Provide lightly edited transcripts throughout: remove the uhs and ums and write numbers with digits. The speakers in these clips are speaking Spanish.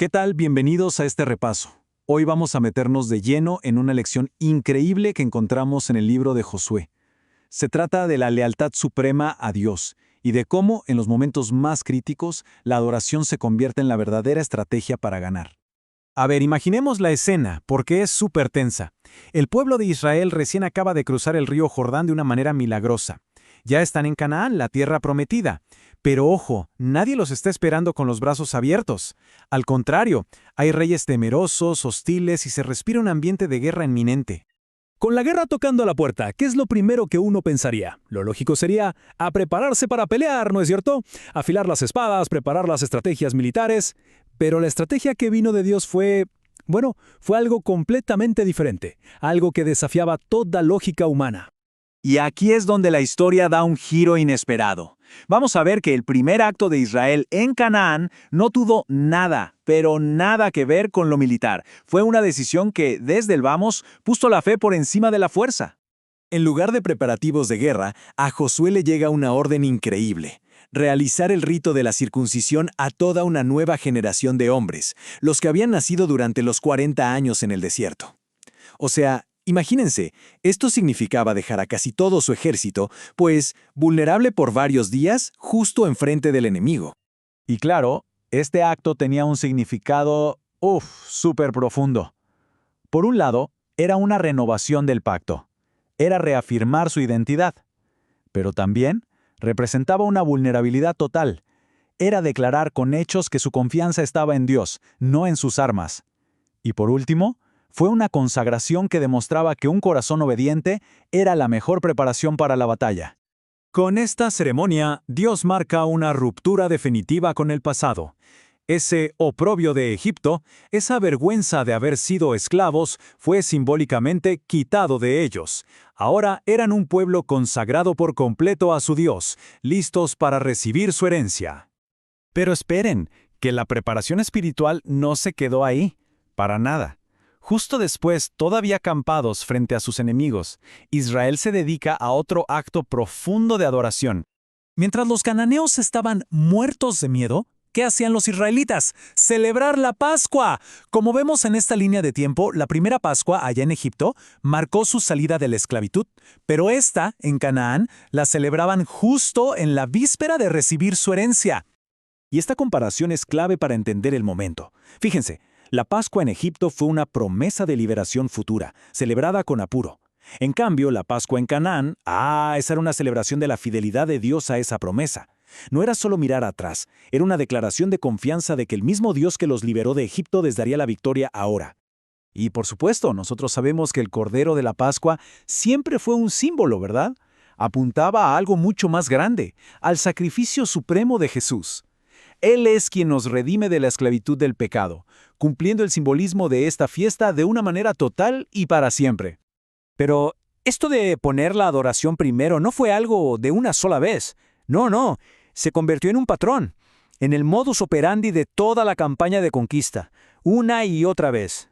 ¿Qué tal? Bienvenidos a este repaso. Hoy vamos a meternos de lleno en una lección increíble que encontramos en el libro de Josué. Se trata de la lealtad suprema a Dios y de cómo, en los momentos más críticos, la adoración se convierte en la verdadera estrategia para ganar. A ver, imaginemos la escena, porque es súper tensa. El pueblo de Israel recién acaba de cruzar el río Jordán de una manera milagrosa. Ya están en Canaán, la tierra prometida. Pero ojo, nadie los está esperando con los brazos abiertos. Al contrario, hay reyes temerosos, hostiles y se respira un ambiente de guerra inminente. Con la guerra tocando a la puerta, ¿qué es lo primero que uno pensaría? Lo lógico sería a prepararse para pelear, ¿no es cierto? Afilar las espadas, preparar las estrategias militares. Pero la estrategia que vino de Dios fue algo completamente diferente, algo que desafiaba toda lógica humana. Y aquí es donde la historia da un giro inesperado. Vamos a ver que el primer acto de Israel en Canaán no tuvo nada, pero nada que ver con lo militar. Fue una decisión que, desde el vamos, puso la fe por encima de la fuerza. En lugar de preparativos de guerra, a Josué le llega una orden increíble: realizar el rito de la circuncisión a toda una nueva generación de hombres, los que habían nacido durante los 40 años en el desierto. O sea, imagínense, esto significaba dejar a casi todo su ejército, pues vulnerable por varios días, justo enfrente del enemigo. Y claro, este acto tenía un significado, súper profundo. Por un lado, era una renovación del pacto. Era reafirmar su identidad. Pero también representaba una vulnerabilidad total. Era declarar con hechos que su confianza estaba en Dios, no en sus armas. Y por último, fue una consagración que demostraba que un corazón obediente era la mejor preparación para la batalla. Con esta ceremonia, Dios marca una ruptura definitiva con el pasado. Ese oprobio de Egipto, esa vergüenza de haber sido esclavos, fue simbólicamente quitado de ellos. Ahora eran un pueblo consagrado por completo a su Dios, listos para recibir su herencia. Pero esperen, que la preparación espiritual no se quedó ahí, para nada. Justo después, todavía acampados frente a sus enemigos, Israel se dedica a otro acto profundo de adoración. Mientras los cananeos estaban muertos de miedo, ¿qué hacían los israelitas? ¡Celebrar la Pascua! Como vemos en esta línea de tiempo, la primera Pascua allá en Egipto marcó su salida de la esclavitud, pero esta, en Canaán, la celebraban justo en la víspera de recibir su herencia. Y esta comparación es clave para entender el momento. Fíjense, la Pascua en Egipto fue una promesa de liberación futura, celebrada con apuro. En cambio, la Pascua en Canaán, esa era una celebración de la fidelidad de Dios a esa promesa. No era solo mirar atrás, era una declaración de confianza de que el mismo Dios que los liberó de Egipto les daría la victoria ahora. Y por supuesto, nosotros sabemos que el Cordero de la Pascua siempre fue un símbolo, ¿verdad? Apuntaba a algo mucho más grande, al sacrificio supremo de Jesús. Él es quien nos redime de la esclavitud del pecado, cumpliendo el simbolismo de esta fiesta de una manera total y para siempre. Pero esto de poner la adoración primero no fue algo de una sola vez. No, se convirtió en un patrón, en el modus operandi de toda la campaña de conquista, una y otra vez.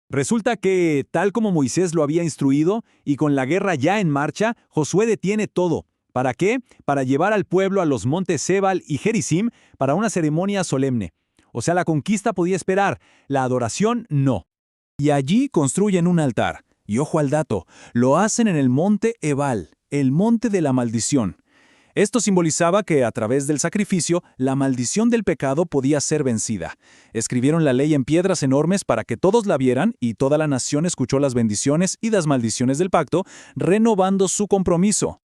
Resulta que, tal como Moisés lo había instruido, y con la guerra ya en marcha, Josué detiene todo. ¿Para qué? Para llevar al pueblo a los montes Ebal y Gerizim para una ceremonia solemne. O sea, la conquista podía esperar, la adoración no. Y allí construyen un altar. Y ojo al dato, lo hacen en el monte Ebal, el monte de la maldición. Esto simbolizaba que, a través del sacrificio, la maldición del pecado podía ser vencida. Escribieron la ley en piedras enormes para que todos la vieran y toda la nación escuchó las bendiciones y las maldiciones del pacto, renovando su compromiso.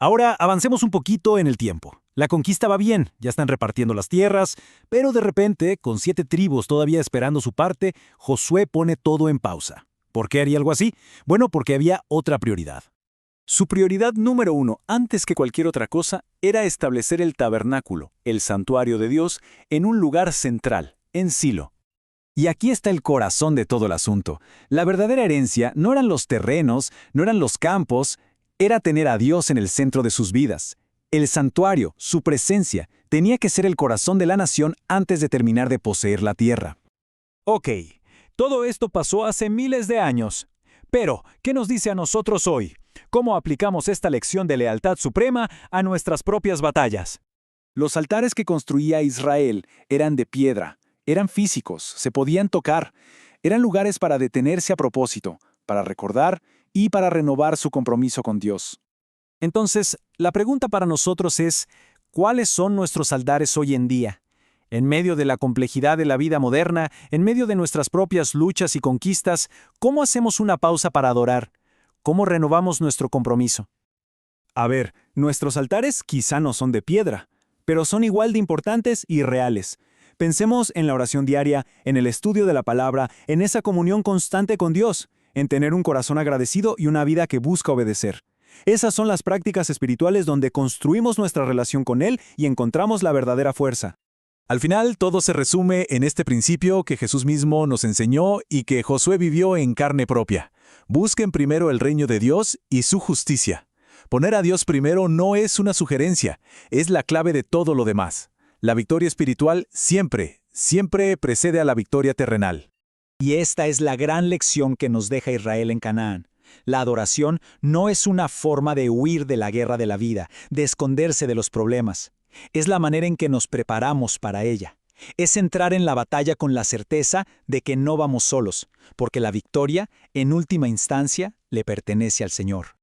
Ahora avancemos un poquito en el tiempo. La conquista va bien, ya están repartiendo las tierras, pero de repente, con 7 tribus todavía esperando su parte, Josué pone todo en pausa. ¿Por qué haría algo así? Bueno, porque había otra prioridad. Su prioridad número 1, antes que cualquier otra cosa, era establecer el tabernáculo, el santuario de Dios, en un lugar central, en Silo. Y aquí está el corazón de todo el asunto. La verdadera herencia no eran los terrenos, no eran los campos, era tener a Dios en el centro de sus vidas. El santuario, su presencia, tenía que ser el corazón de la nación antes de terminar de poseer la tierra. Ok, todo esto pasó hace miles de años. Pero, ¿qué nos dice a nosotros hoy? ¿Cómo aplicamos esta lección de lealtad suprema a nuestras propias batallas? Los altares que construía Israel eran de piedra, Eran físicos, se podían tocar. Eran lugares para detenerse a propósito, para recordar y para renovar su compromiso con Dios. Entonces, la pregunta para nosotros es, ¿cuáles son nuestros altares hoy en día? En medio de la complejidad de la vida moderna, en medio de nuestras propias luchas y conquistas, ¿cómo hacemos una pausa para adorar? ¿Cómo renovamos nuestro compromiso? A ver, nuestros altares quizá no son de piedra, pero son igual de importantes y reales. Pensemos en la oración diaria, en el estudio de la palabra, en esa comunión constante con Dios, en tener un corazón agradecido y una vida que busca obedecer. Esas son las prácticas espirituales donde construimos nuestra relación con Él y encontramos la verdadera fuerza. Al final, todo se resume en este principio que Jesús mismo nos enseñó y que Josué vivió en carne propia. Busquen primero el reino de Dios y su justicia. Poner a Dios primero no es una sugerencia, es la clave de todo lo demás. La victoria espiritual siempre, siempre precede a la victoria terrenal. Y esta es la gran lección que nos deja Israel en Canaán. La adoración no es una forma de huir de la guerra de la vida, de esconderse de los problemas. Es la manera en que nos preparamos para ella. Es entrar en la batalla con la certeza de que no vamos solos, porque la victoria, en última instancia, le pertenece al Señor.